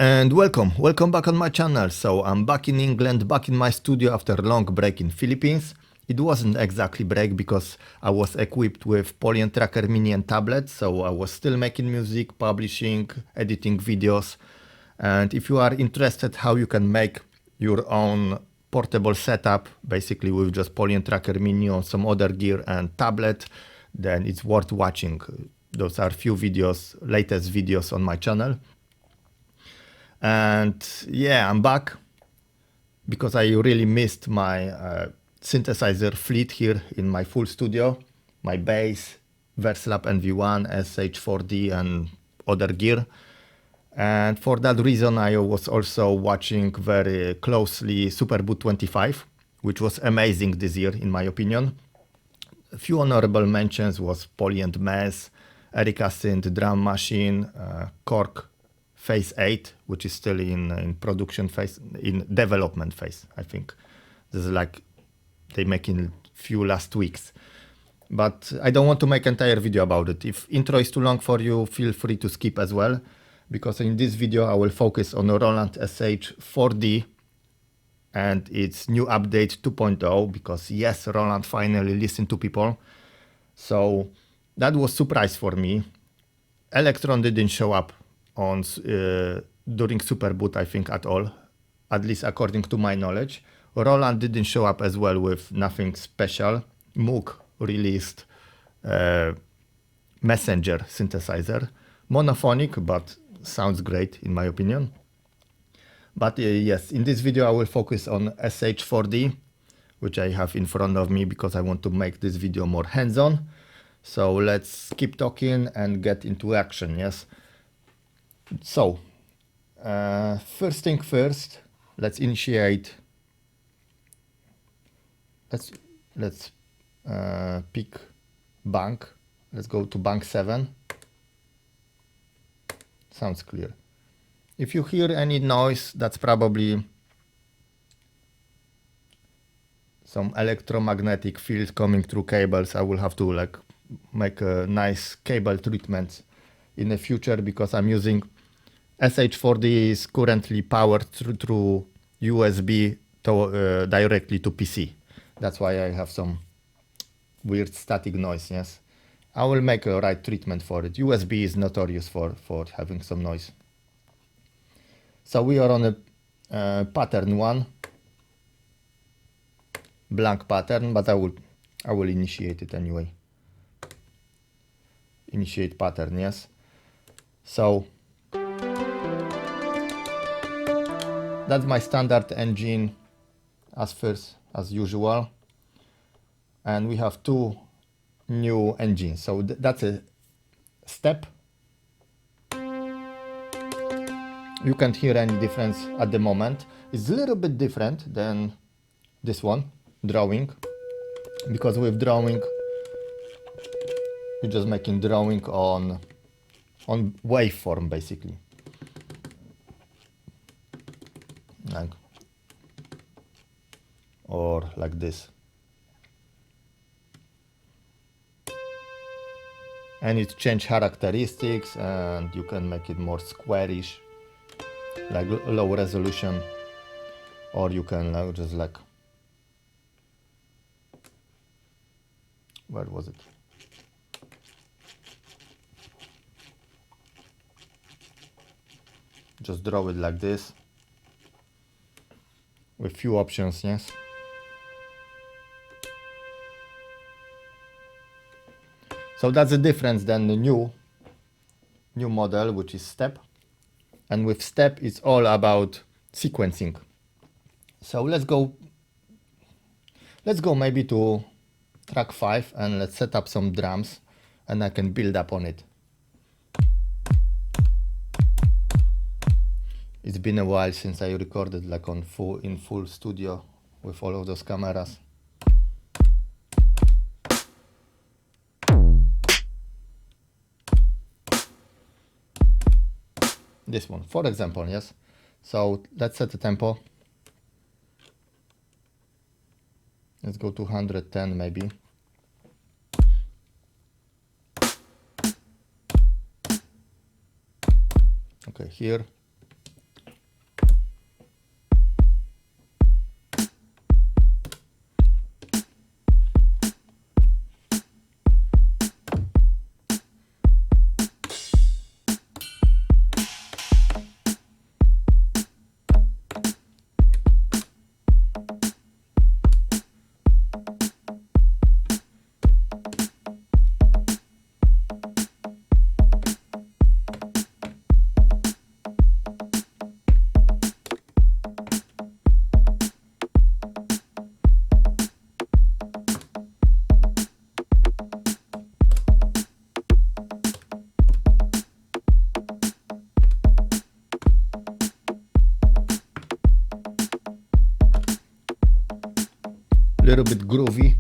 And welcome back on my channel. So I'm back in England, back in my studio after a long break in Philippines. It wasn't exactly break because I was equipped with Polyend Tracker Mini and tablet, so I was still making music, publishing, editing videos. And if you are interested how you can make your own portable setup, basically with just Polyend Tracker Mini on some other gear and tablet, then it's worth watching. Those are few videos, latest videos on my channel. And yeah, I'm back because I really missed my synthesizer fleet here in my full studio, my bass, Verslab NV1, SH-4d and other gear. And for that reason, I was also watching very closely Superboot 25, which was amazing this year, in my opinion. A few honorable mentions was Polyend Mess, Erika Synth Drum Machine, Cork Phase 8, which is still in production phase, in development phase, I think. This is like they make in few last weeks. But I don't want to make entire video about it. If intro is too long for you, feel free to skip as well, because in this video I will focus on Roland SH-4d and its new update 2.0, because yes, Roland finally listened to people. So that was surprise for me. Electron didn't show up on during Superboot, I think, at all, at least according to my knowledge. Roland didn't show up as well with nothing special. Moog released Messenger synthesizer, monophonic, but sounds great in my opinion. But yes, in this video I will focus on SH-4d, which I have in front of me because I want to make this video more hands-on. So let's keep talking and get into action, yes? So, first thing first, let's initiate. Let's pick bank. Let's go to bank 7. Sounds clear. If you hear any noise, that's probably some electromagnetic field coming through cables. I will have to like make a nice cable treatment in the future, because I'm using SH-4d is currently powered through USB to, directly to PC. That's why I have some weird static noise, yes. I will make a right treatment for it. USB is notorious for having some noise. So we are on a pattern 1, blank pattern, but I will initiate it anyway. Initiate pattern, yes. So that's my standard engine as first, as usual. And we have two new engines. So that's a step. You can't hear any difference at the moment. It's a little bit different than this one, drawing, because with drawing, you're just making drawing on waveform basically. Like, or like this. And it change characteristics, and you can make it more squarish, like low resolution, or you can just like, where was it? Just draw it like this with few options, yes. So that's the difference than the new model, which is step. And with step, it's all about sequencing. So let's go maybe to track 5 and let's set up some drums, and I can build up on it. It's been a while since I recorded like in full studio with all of those cameras. This one, for example, yes. So let's set the tempo. Let's go to 110 maybe. Okay, here little bit groovy.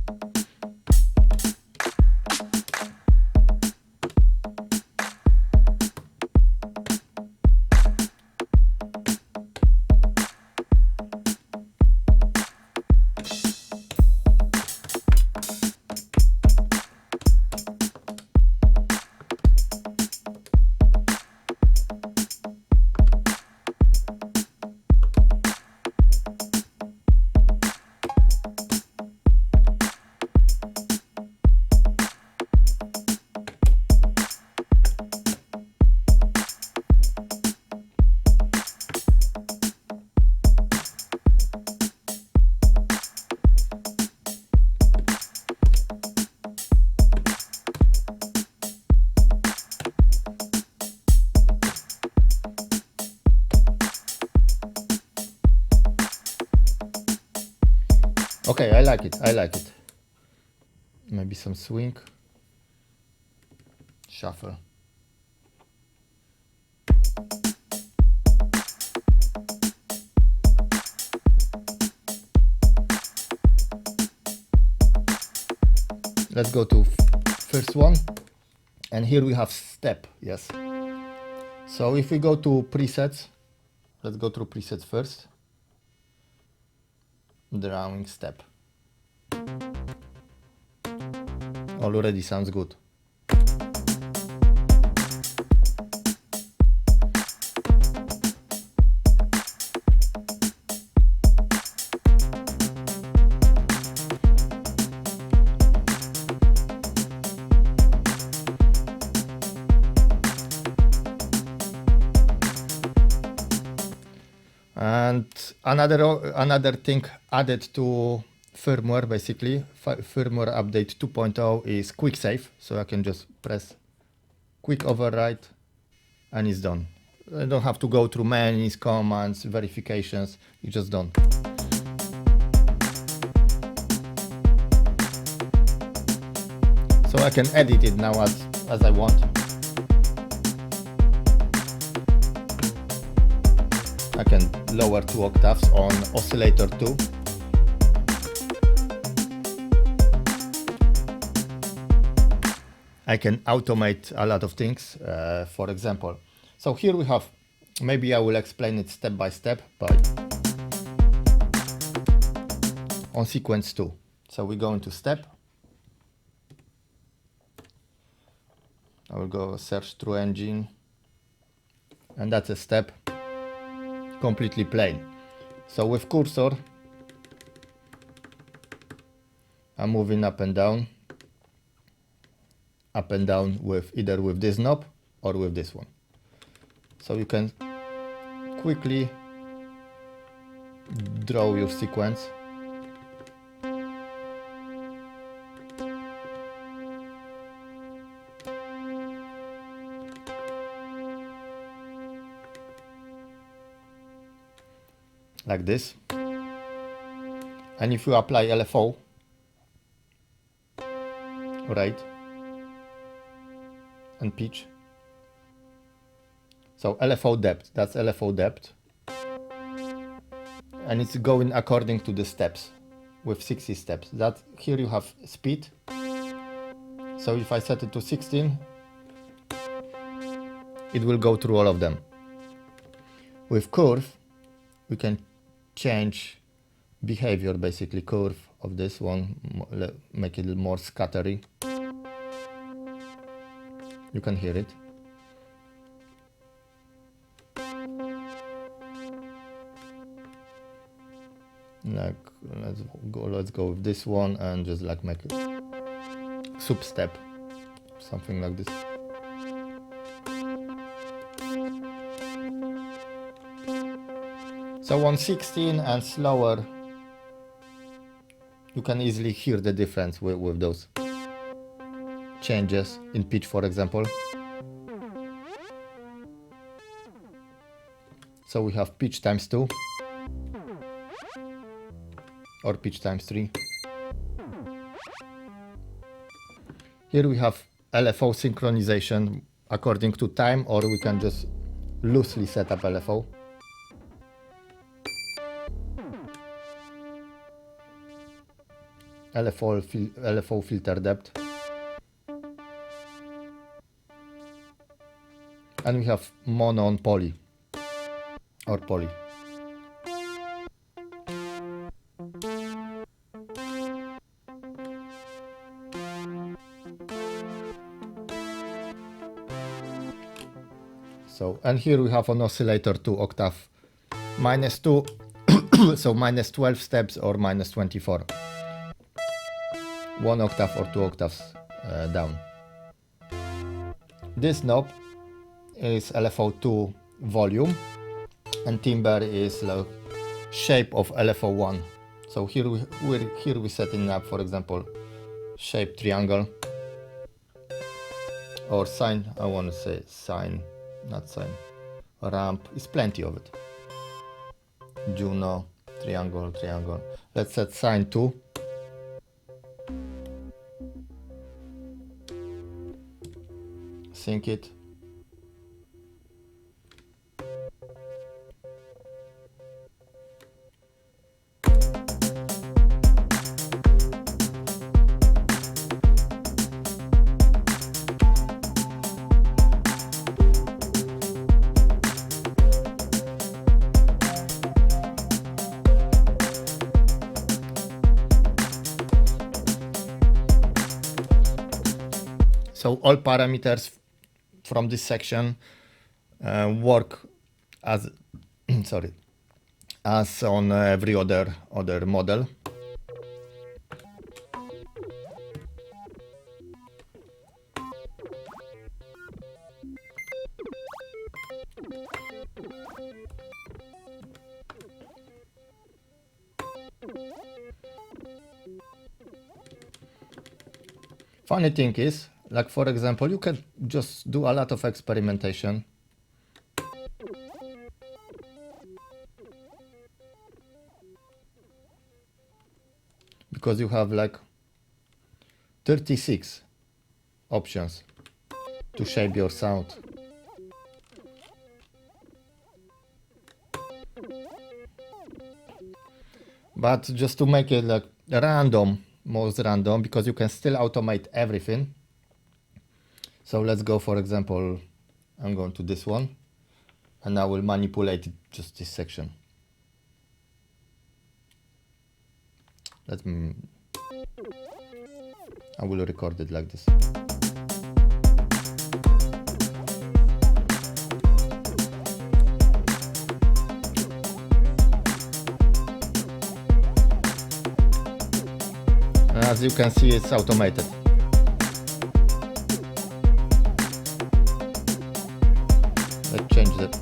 Okay, I like it, I like it. Maybe some swing. Shuffle. Let's go to first one. And here we have step, yes. So if we go to presets, let's go through presets first. Drawing step. Already sounds good. And another thing added to firmware, basically firmware update 2.0 is quick save. So I can just press quick override and it's done. I don't have to go through many commands, verifications, it's just done. So I can edit it now as I want. I can lower 2 octaves on oscillator 2. I can automate a lot of things, for example. So here we have, maybe I will explain it step by step, but on sequence 2. So we go into step. I will go search through engine, and that's a step. Completely plain. So with cursor, I'm moving up and down with either with this knob or with this one. So you can quickly draw your sequence. Like this. And if you apply LFO, right, and pitch, so LFO depth, that's LFO depth, and it's going according to the steps with 60 steps. That here you have speed, so if I set it to 16, it will go through all of them. With curve, we can change behavior, basically curve of this one, make it more scattery. You can hear it. Like let's go with this one and just like make it sub step, something like this. So on 16 and slower, you can easily hear the difference with those changes in pitch, for example. So we have pitch times 2 or pitch times 3. Here we have LFO synchronization according to time, or we can just loosely set up LFO. LFO filter depth. And we have mono on poly or poly. So, and here we have an oscillator to octave -2, so -12 steps or -24. 1 octave or 2 octaves down. This knob is LFO2 volume, and timbre is the shape of LFO1. So here we're setting up, for example, shape triangle or sine. I want to say sine, not sine. Ramp is plenty of it. Juno, triangle, triangle. Let's set sine 2. Sync it. So all parameters from this section work as as on every other model. Funny thing is, like for example, you can just do a lot of experimentation. Because you have like 36 options to shape your sound. But just to make it like random, most random, because you can still automate everything. So let's go, for example, I'm going to this one, and I will manipulate just this section. I will record it like this. As you can see, it's automated. Let's change that.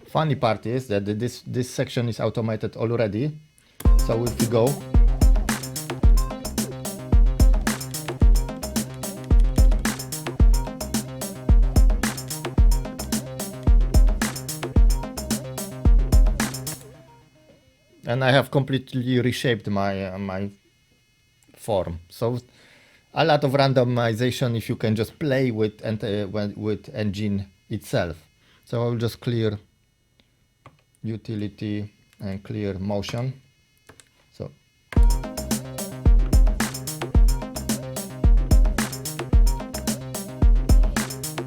Funny part is that this section is automated already. So if you go, and I have completely reshaped my form. So a lot of randomization if you can just play with engine itself. So I will just clear utility and clear motion. So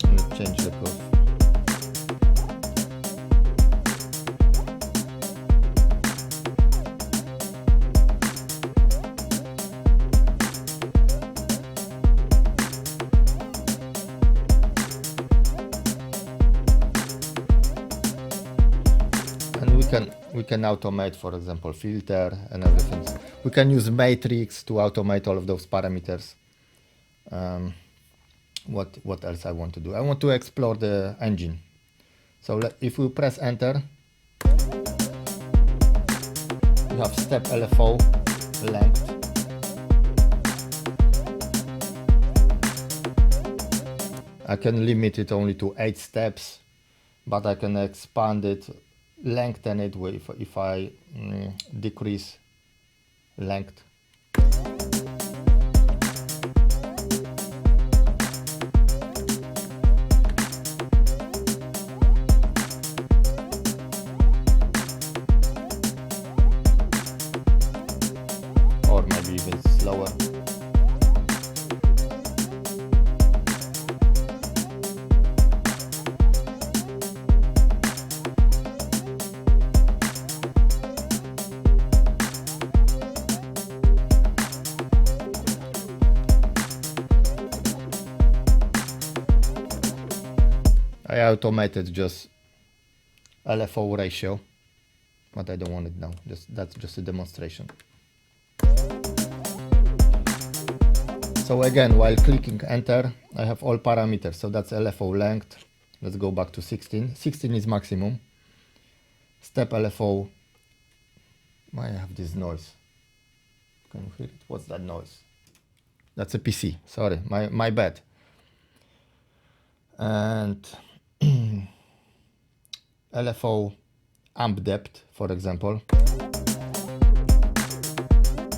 let's change the curve. We can automate, for example, filter and everything. We can use matrix to automate all of those parameters. What else I want to do? I want to explore the engine. So if we press enter, we have step LFO length. I can limit it only to 8 steps, but I can expand it, lengthen it if I decrease length. I automated just LFO ratio, but I don't want it now. That's just a demonstration. So again, while clicking enter, I have all parameters. So that's LFO length. Let's go back to 16. 16 is maximum. Step LFO. I have this noise. Can you hear it? What's that noise? That's a PC. Sorry, my bad. And LFO amp depth, for example.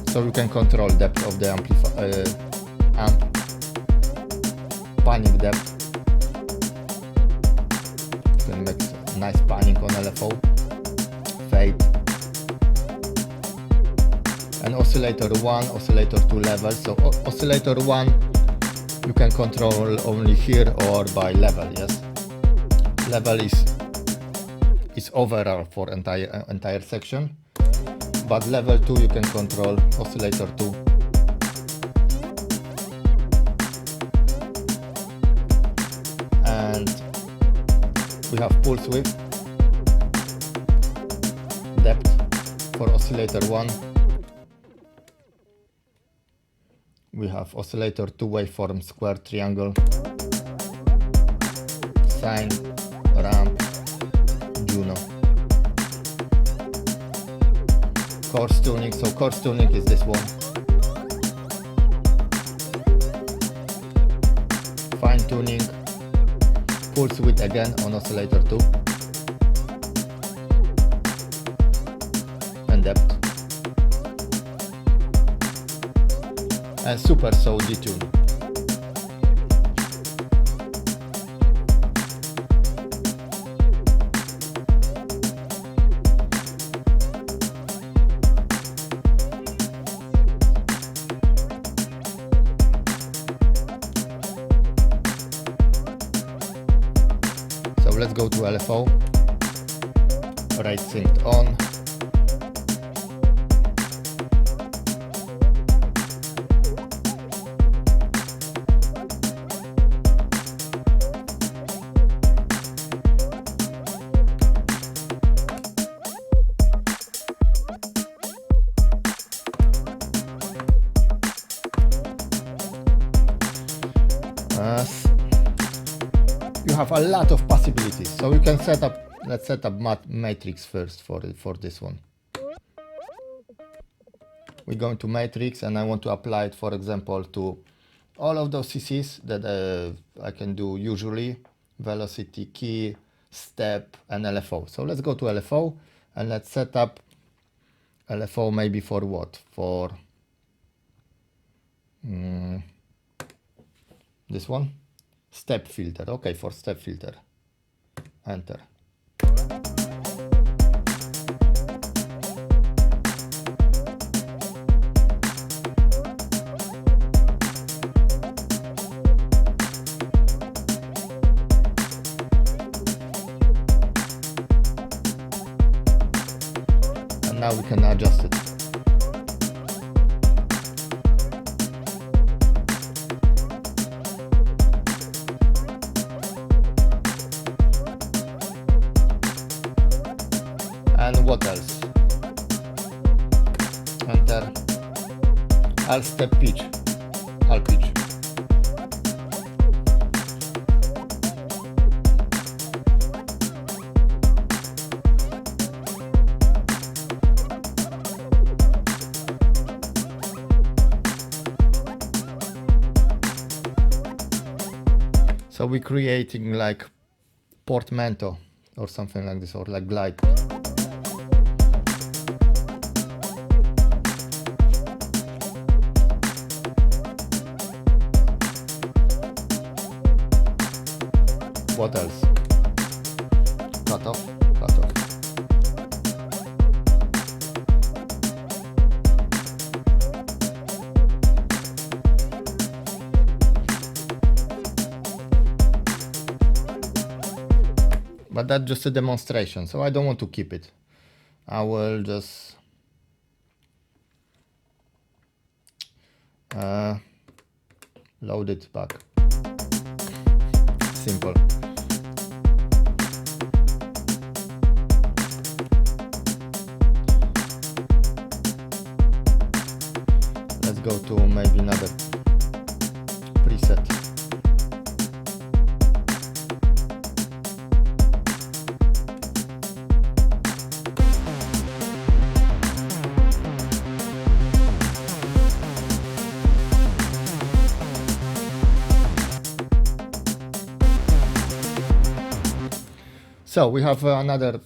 So you can control depth of the amp, panning depth. You can make nice panning on LFO. Fade. And oscillator 1, oscillator 2 levels. So oscillator 1 you can control only here or by level, yes. Level is overall for entire section, but level 2 you can control oscillator 2. And we have pulse width, depth for oscillator 1. We have oscillator 2 waveform, square, triangle, sine, ramp, Juno. Coarse tuning, so coarse tuning is this one. Fine tuning, pulse width again on oscillator 2. And depth. And super so detune. So let's go to LFO. Rate synced on. You have a lot of possibilities, so you can set up. Let's set up matrix first for this one. We're going to matrix, and I want to apply it, for example, to all of those CCs that I can do usually: velocity, key, step, and LFO. So let's go to LFO, and let's set up LFO maybe for what? For this one. Step filter, okay, for step filter. Enter. And now we can adjust it. And what else? Enter. I'll step pitch. I'll pitch. So we're creating like portmanteau or something like this, or like glide. What else? Cut off, cut off. But that's just a demonstration, so I don't want to keep it. I will just load it back. Simple. go to maybe another preset. So we have another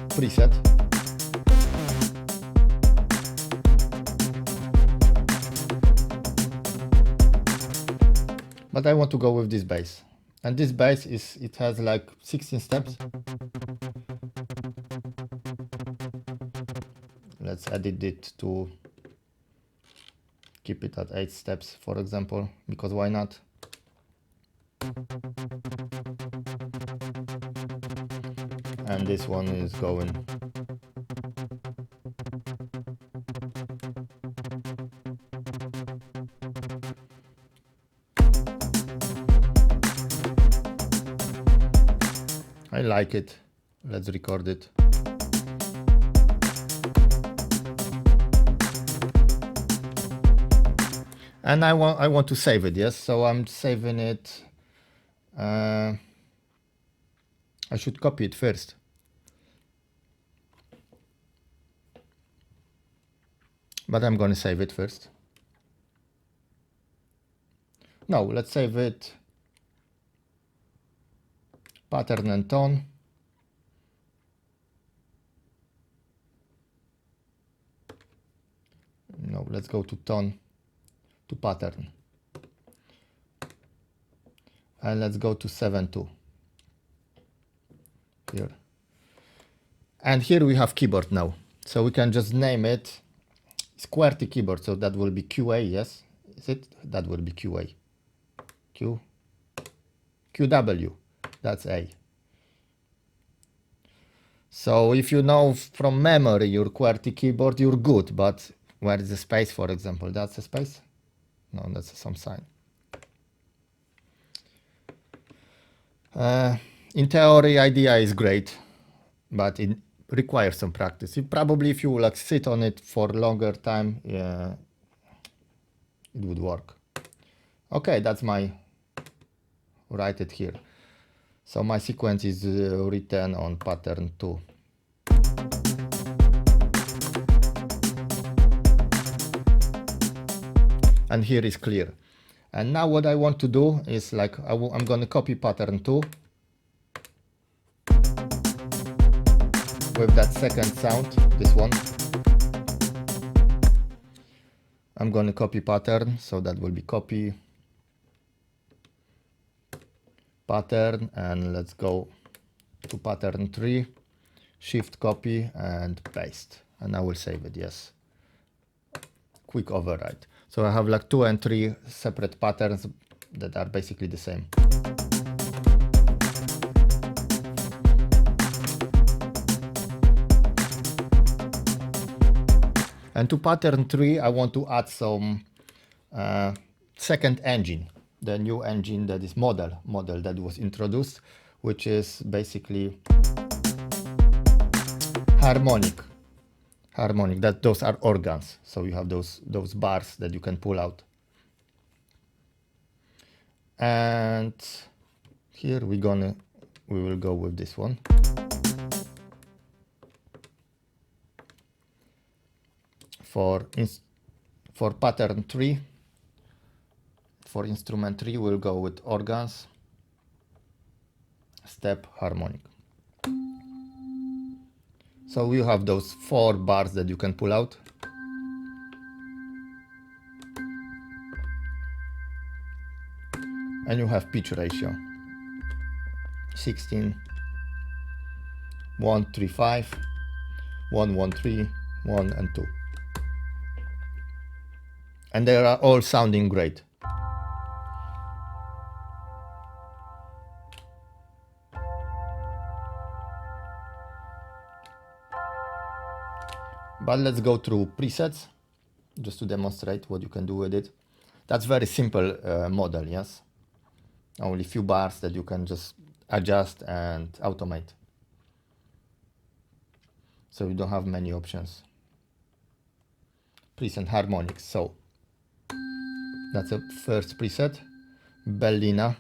preset. But I want to go with this bass. And this bass it has like 16 steps. Let's edit it to keep it at 8 steps, for example, because why not? And this one is going. I like it. Let's record it. And I want to save it, yes. So I'm saving it. I should copy it first. But I'm going to save it first. No, let's save it. Pattern and tone. No, let's go to tone, to pattern. And let's go to 7.2 here. And here we have keyboard now. So we can just name it QWERTY keyboard. So that will be QA, yes? Is it? That will be QA. QW. That's A. So if you know from memory your QWERTY keyboard, you're good. But where is the space, for example? That's a space? No, that's some sign. In theory, idea is great, but it requires some practice. If you like sit on it for longer time, yeah, it would work. Okay, that's my write it here. So my sequence is written on pattern 2. And here is clear. And now what I want to do is like I'm going to copy pattern 2 with that second sound, this one. I'm going to copy pattern, so that will be copy pattern, and let's go to pattern 3, shift copy and paste, and I will save it, yes. Quick override. So I have like 2 and 3 separate patterns that are basically the same. And to pattern 3, I want to add some second engine, the new engine that is model that was introduced, which is basically Harmonic. That those are organs, so you have those bars that you can pull out. And here we will go with this one. For pattern 3, for instrument 3, we'll go with organs, step, harmonic. So you have those 4 bars that you can pull out. And you have pitch ratio 16, 135, 113, 1 and 2. And they are all sounding great. But let's go through presets just to demonstrate what you can do with it. That's very simple model, yes? Only few bars that you can just adjust and automate. So you don't have many options. preset harmonics. So that's the first preset, Bellina.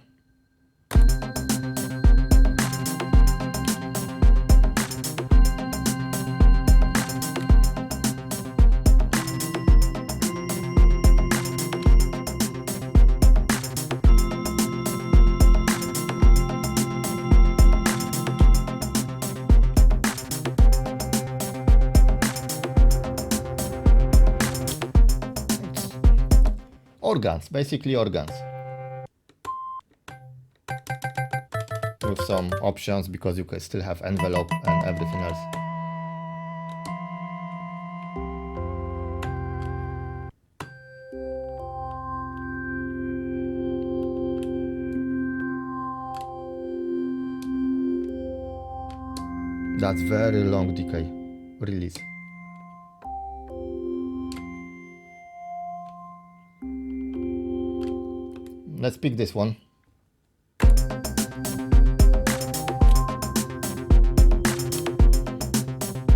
Organs, basically organs, with some options because you can still have envelope and everything else. That's very long decay release. Let's pick this one.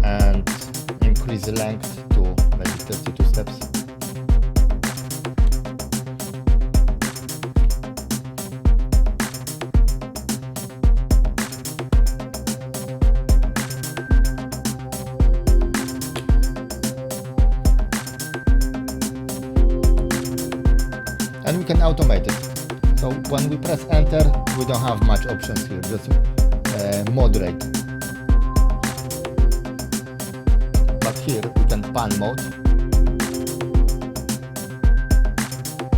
And increase the length to maybe 32 steps. And we can automate it. So when we press enter, we don't have much options here, just moderate. But here we can pan mode.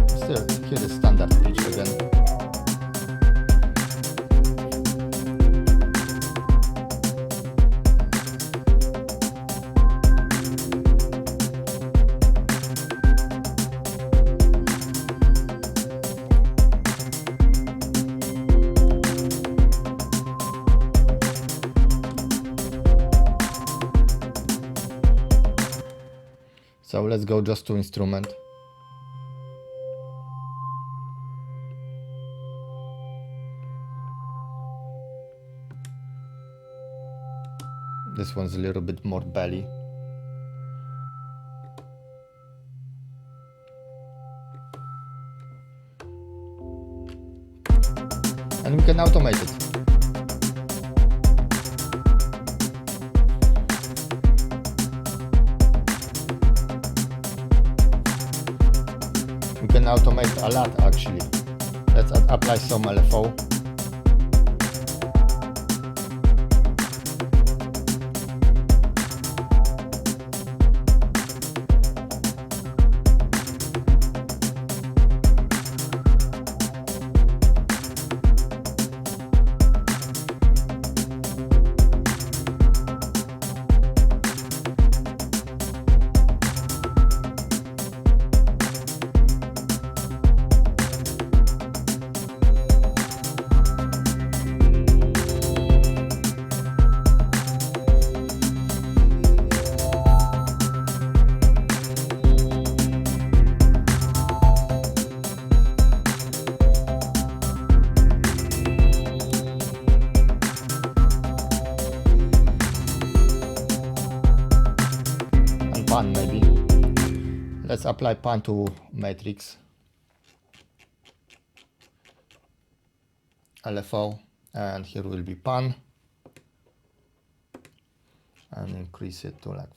Still, here is standard pitch again. So let's go just to instrument. This one's a little bit more belly. And we can automate it. We can automate a lot actually. Let's apply some LFO. Pan maybe. Let's apply pan to matrix. LFO, and here will be pan, and increase it to like.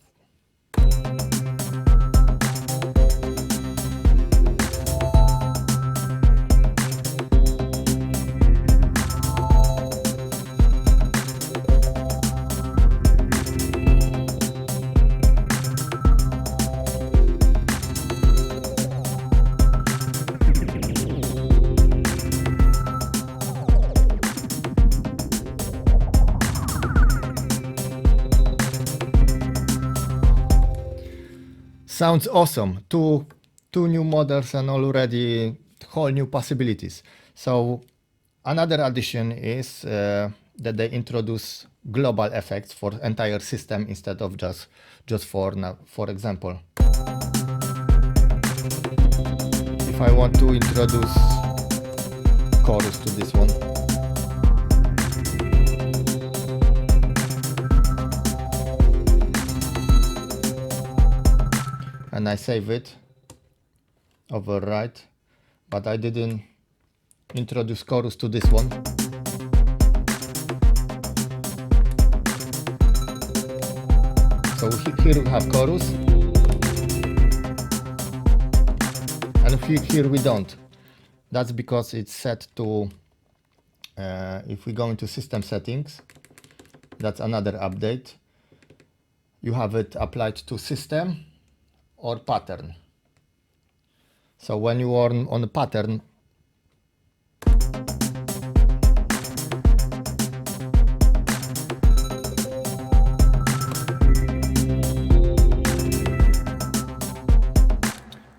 Sounds awesome. Two new models and already whole new possibilities. So another addition is that they introduce global effects for entire system instead of just for example, if I want to introduce chorus to this one, and I save it, overwrite, but I didn't introduce chorus to this one. So here we have chorus, and here we don't. That's because it's set to, if we go into system settings, that's another update. You have it applied to system or pattern. So when you are on a pattern,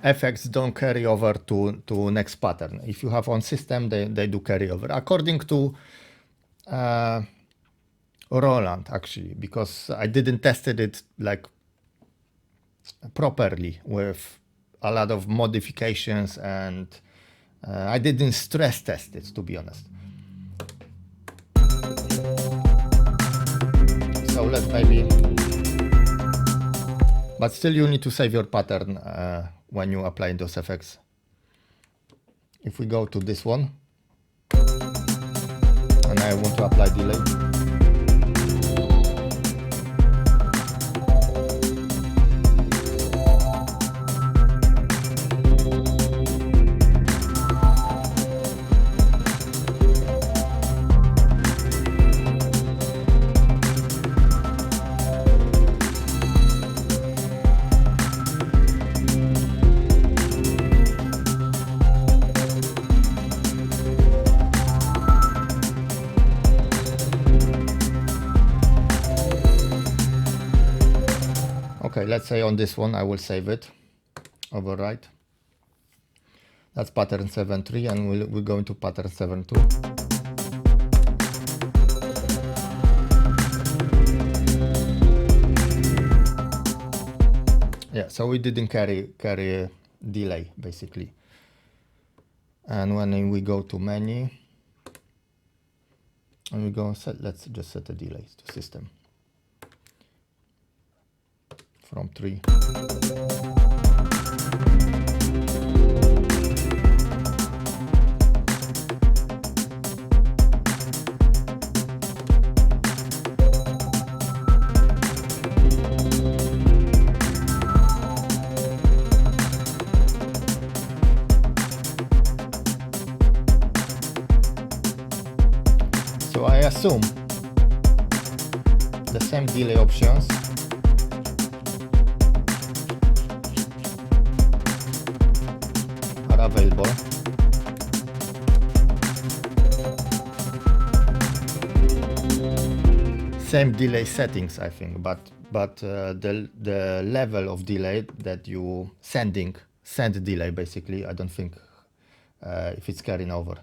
effects don't carry over to next pattern. If you have on system, they do carry over. According to Roland, actually, because I didn't tested it like properly with a lot of modifications, and I didn't stress test it, to be honest. So let's maybe, but still you need to save your pattern when you apply those effects. If we go to this one, and I want to apply delay, okay, let's say on this one I will save it, overwrite. That's pattern 7.3, and we'll go into pattern 7.2. Yeah, so we didn't carry a delay basically. And when we go to menu and we go set, let's just set a delay to system from 3. So I assume the same delay options are available. Same delay settings, I think, but the level of delay that you send delay basically, I don't think if it's carrying over.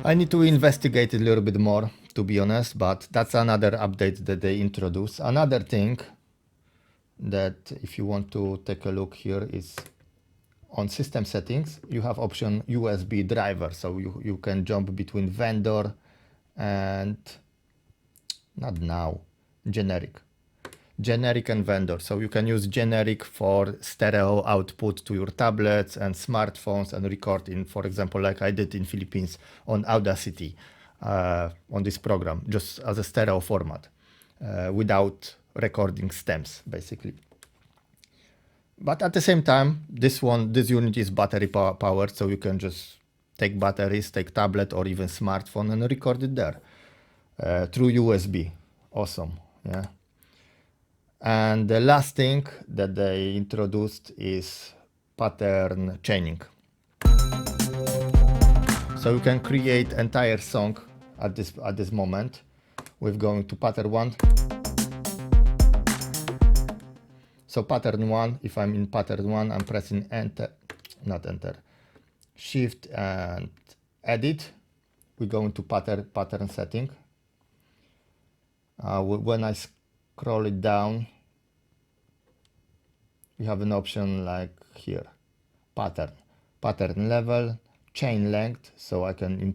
I need to investigate it a little bit more, to be honest, but that's another update that they introduce. Another thing that if you want to take a look here is on system settings, you have option USB driver. So you can jump between vendor and generic and vendor. So you can use generic for stereo output to your tablets and smartphones and record in, for example, like I did in Philippines on Audacity on this program, just as a stereo format without recording stems basically. But at the same time, this unit is battery powered, so you can just take batteries, take tablet or even smartphone and record it there through USB. Awesome, yeah. And the last thing that they introduced is pattern chaining. So you can create entire song at this moment with going to pattern 1. So pattern 1, if I'm in pattern 1, I'm pressing enter, not enter, shift and edit. We go into pattern setting. When I scroll it down, you have an option like here, pattern level, chain length, so I can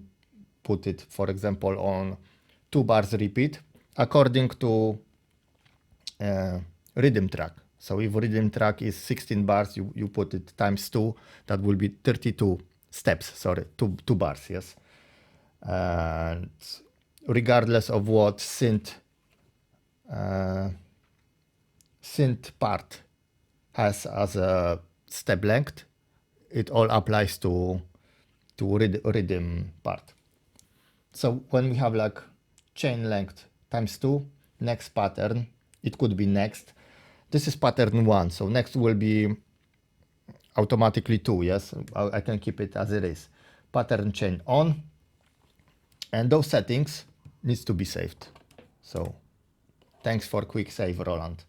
put it, for example, on 2 bars repeat according to rhythm track. So if rhythm track is 16 bars, you put it times 2, that will be 32 steps, sorry, 2 bars, yes. And regardless of what synth part has as a step length, it all applies to rhythm part. So when we have like chain length times 2, next pattern, it could be next. This is pattern 1, so next will be automatically 2, yes? I can keep it as it is. Pattern chain on, and those settings needs to be saved. So thanks for quick save, Roland.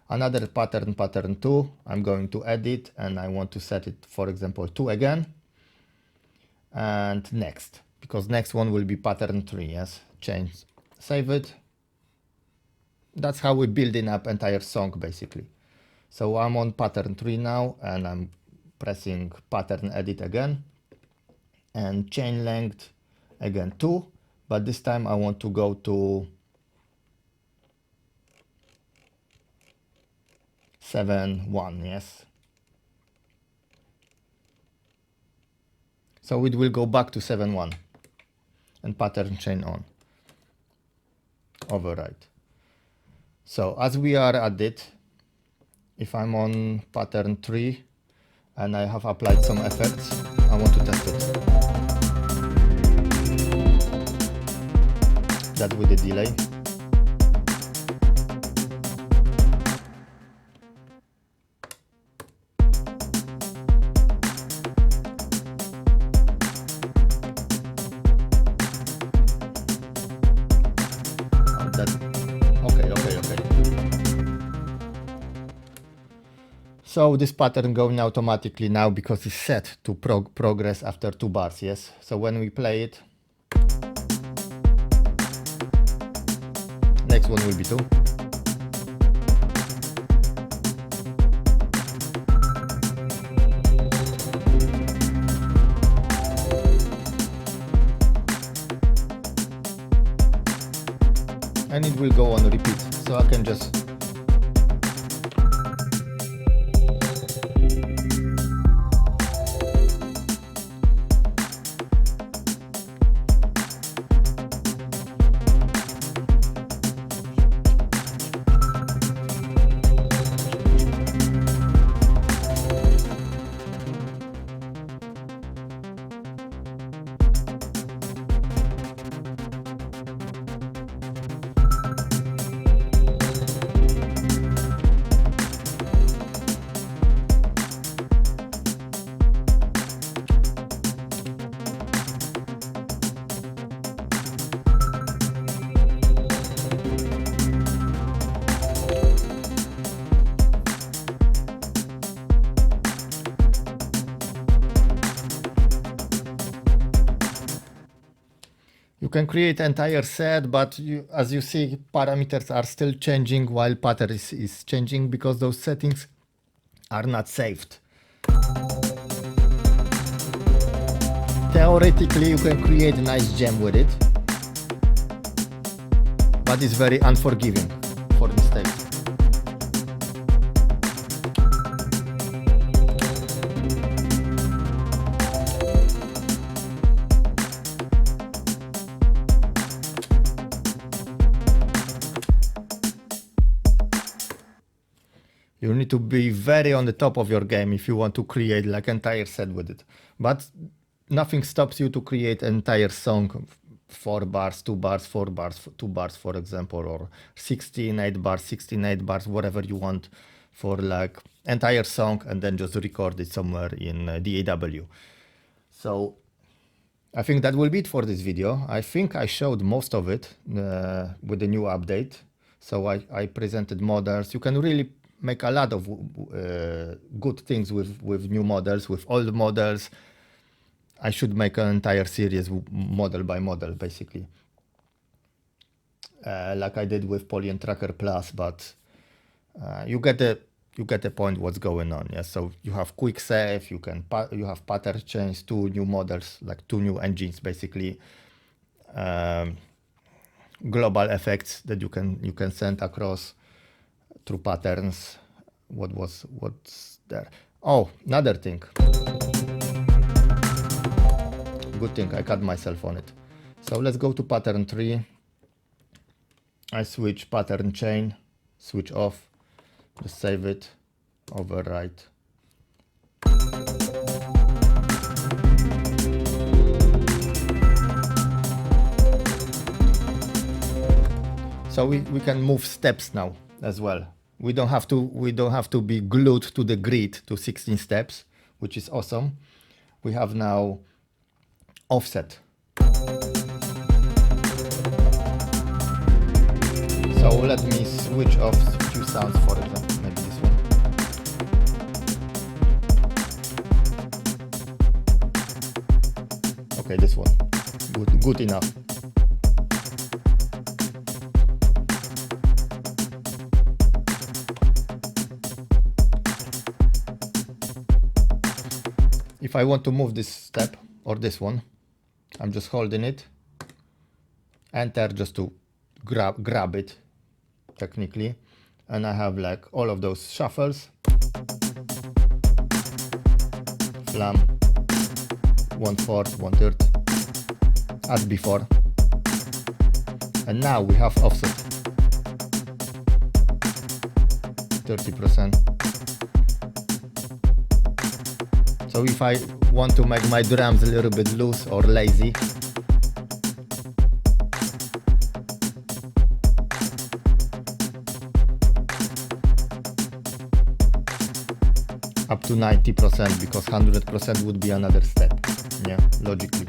Another pattern 2, I'm going to edit, and I want to set it, for example, 2 again. And next, because next one will be pattern 3, yes? Change, save it. That's how we're building up entire song, basically. So I'm on pattern 3 now, and I'm pressing pattern edit again. And chain length, again 2, but this time I want to go to 7-1, yes. So it will go back to 7-1 and pattern chain on. Override. So as we are at it, if I'm on pattern 3 and I have applied some effects, I want to test it. That with the delay. So this pattern going automatically now because it's set to progress after 2 bars, yes? So when we play it, next one will be 2. And it will go on repeat, so I can just you can create entire set, but as you see, parameters are still changing while pattern is changing because those settings are not saved. Theoretically, you can create a nice gem with it, but it's very unforgiving for mistakes. You need to be very on the top of your game if you want to create like entire set with it. But nothing stops you to create entire song, 4 bars, 2 bars, 4 bars, 2 bars, for example, or 16, 8 bars, 16, 8 bars, whatever you want for like entire song, and then just record it somewhere in DAW. So I think that will be it for this video. I think I showed most of it with the new update. So I presented models. You can really make a lot of good things with new models, with old models. I should make an entire series model by model, basically. Like I did with Polyend Tracker Plus, but you get the you get a point what's going on. Yeah, so you have quick save, you have pattern change, two new models, like two new engines basically, global effects that you can send across through patterns. What's there? Oh, another thing. Good thing I cut myself on it. So let's go to pattern 3. I switch pattern chain, switch off, just save it, overwrite. So we can move steps now as well. We don't have to be glued to the grid to 16 steps, which is awesome. We have now offset. So let me switch off a few sounds, for example, maybe this one. Okay, this one, good enough. If I want to move this step or this one, I'm just holding it, enter just to grab it technically, and I have like all of those shuffles, flam, 1/4, 1/3, as before, and now we have offset 30%. So if I want to make my drums a little bit loose or lazy, up to 90%, because 100% would be another step, yeah, logically.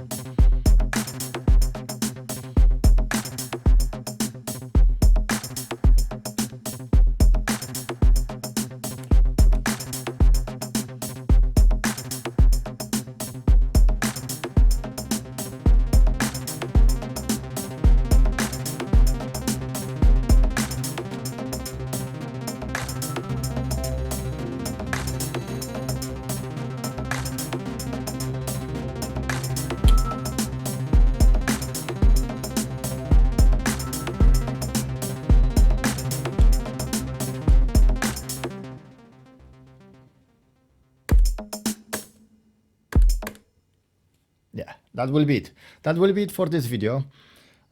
Yeah, that will be it. That will be it for this video.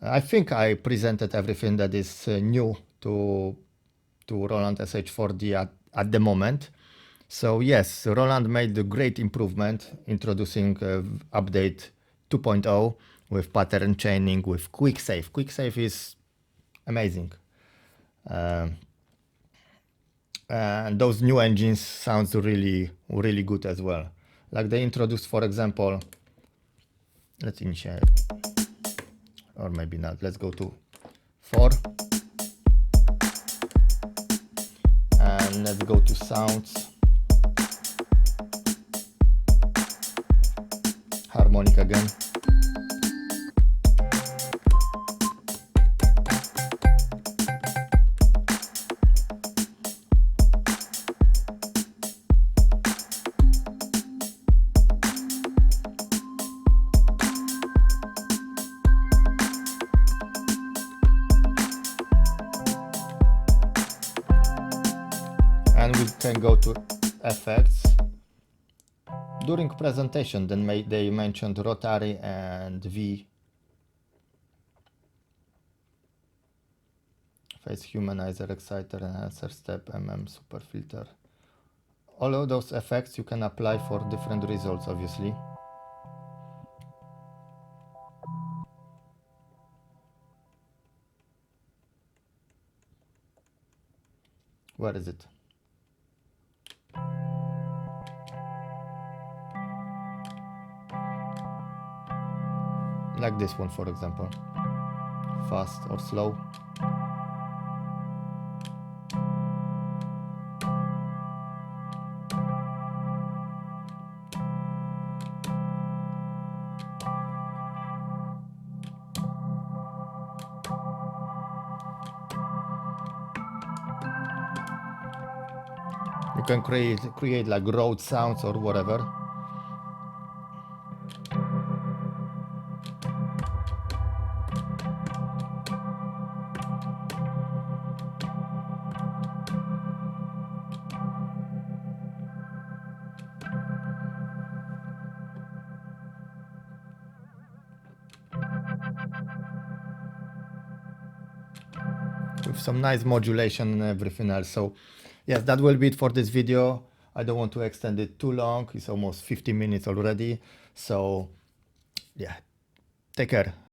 I think I presented everything that is new to Roland SH-4d at the moment. So yes, Roland made a great improvement, introducing update 2.0 with pattern chaining, with quick save. Quick save is amazing. And those new engines sounds really good as well. Like they introduced, for example, let's initialize, or maybe not. Let's go to 4 and let's go to sounds, harmonic again. And we can go to effects. During presentation, then they mentioned rotary and V, phase humanizer, exciter, enhancer, step, super filter. All of those effects you can apply for different results, obviously. Where is it? Like this one, for example, fast or slow. can create like road sounds or whatever. With some nice modulation and everything else. So yes, that will be it for this video. I don't want to extend it too long. It's almost 50 minutes already. So yeah, take care.